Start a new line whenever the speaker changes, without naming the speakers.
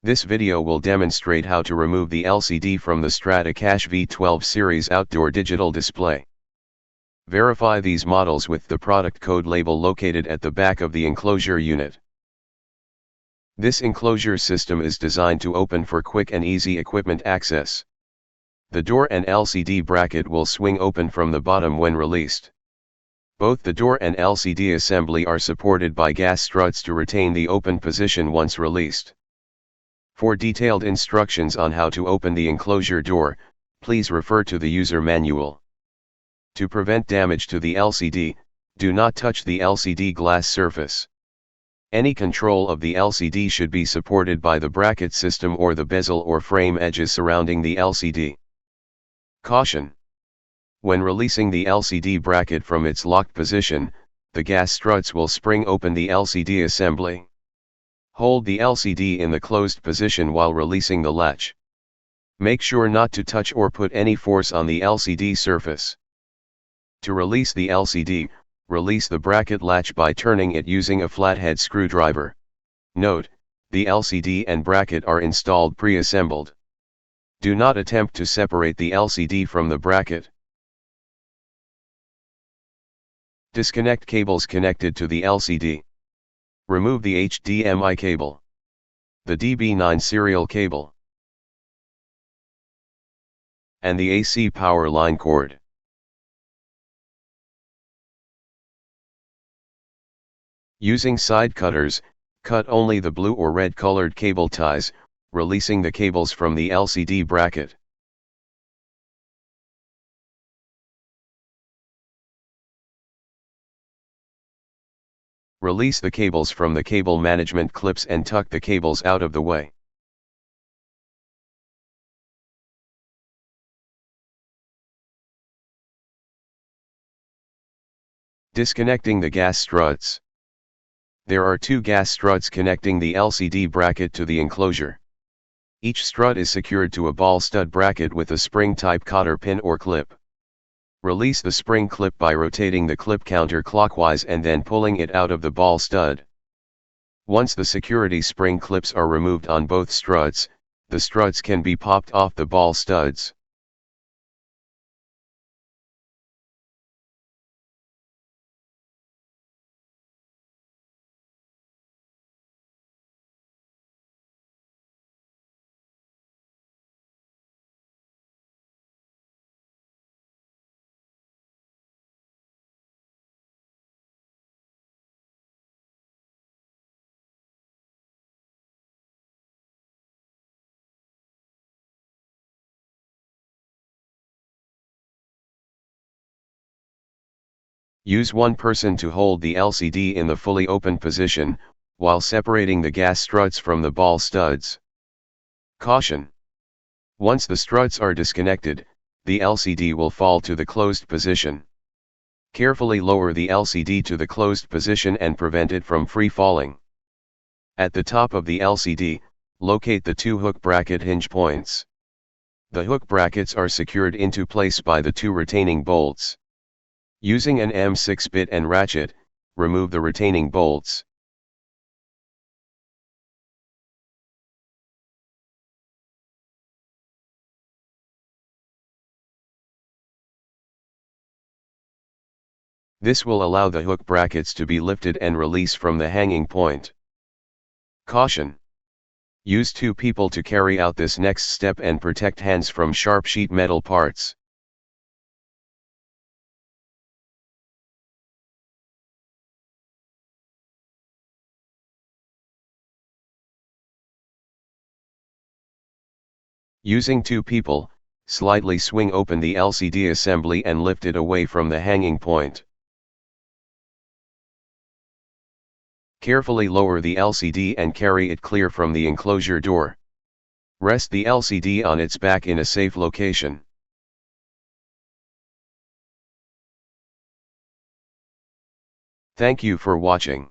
This video will demonstrate how to remove the LCD from the Stratacache V12 series outdoor digital display. Verify these models with the product code label located at the back of the enclosure unit. This enclosure system is designed to open for quick and easy equipment access. The door and LCD bracket will swing open from the bottom when released. Both the door and LCD assembly are supported by gas struts to retain the open position once released. For detailed instructions on how to open the enclosure door, please refer to the user manual. To prevent damage to the LCD, do not touch the LCD glass surface. Any control of the LCD should be supported by the bracket system or the bezel or frame edges surrounding the LCD. Caution! When releasing the LCD bracket from its locked position, the gas struts will spring open the LCD assembly. Hold the LCD in the closed position while releasing the latch. Make sure not to touch or put any force on the LCD surface. To release the LCD, release the bracket latch by turning it using a flathead screwdriver. Note, the LCD and bracket are installed pre-assembled. Do not attempt to separate the LCD from the bracket. Disconnect cables connected to the LCD. Remove the HDMI cable, the DB9 serial cable, and the AC power line cord. Using side cutters, cut only the blue or red colored cable ties, releasing the cables from the LCD bracket. Release the cables from the cable management clips and tuck the cables out of the way. Disconnecting the gas struts. There are two gas struts connecting the LCD bracket to the enclosure. Each strut is secured to a ball stud bracket with a spring-type cotter pin or clip. Release the spring clip by rotating the clip counterclockwise and then pulling it out of the ball stud. Once the security spring clips are removed on both struts, the struts can be popped off the ball studs. Use one person to hold the LCD in the fully open position, while separating the gas struts from the ball studs. Caution! Once the struts are disconnected, the LCD will fall to the closed position. Carefully lower the LCD to the closed position and prevent it from free falling. At the top of the LCD, locate the two hook bracket hinge points. The hook brackets are secured into place by the two retaining bolts. Using an M6 bit and ratchet, remove the retaining bolts. This will allow the hook brackets to be lifted and release from the hanging point. Caution! Use two people to carry out this next step and protect hands from sharp sheet metal parts. Using two people, slightly swing open the LCD assembly and lift it away from the hanging point. Carefully lower the LCD and carry it clear from the enclosure door. Rest the LCD on its back in a safe location. Thank you for watching.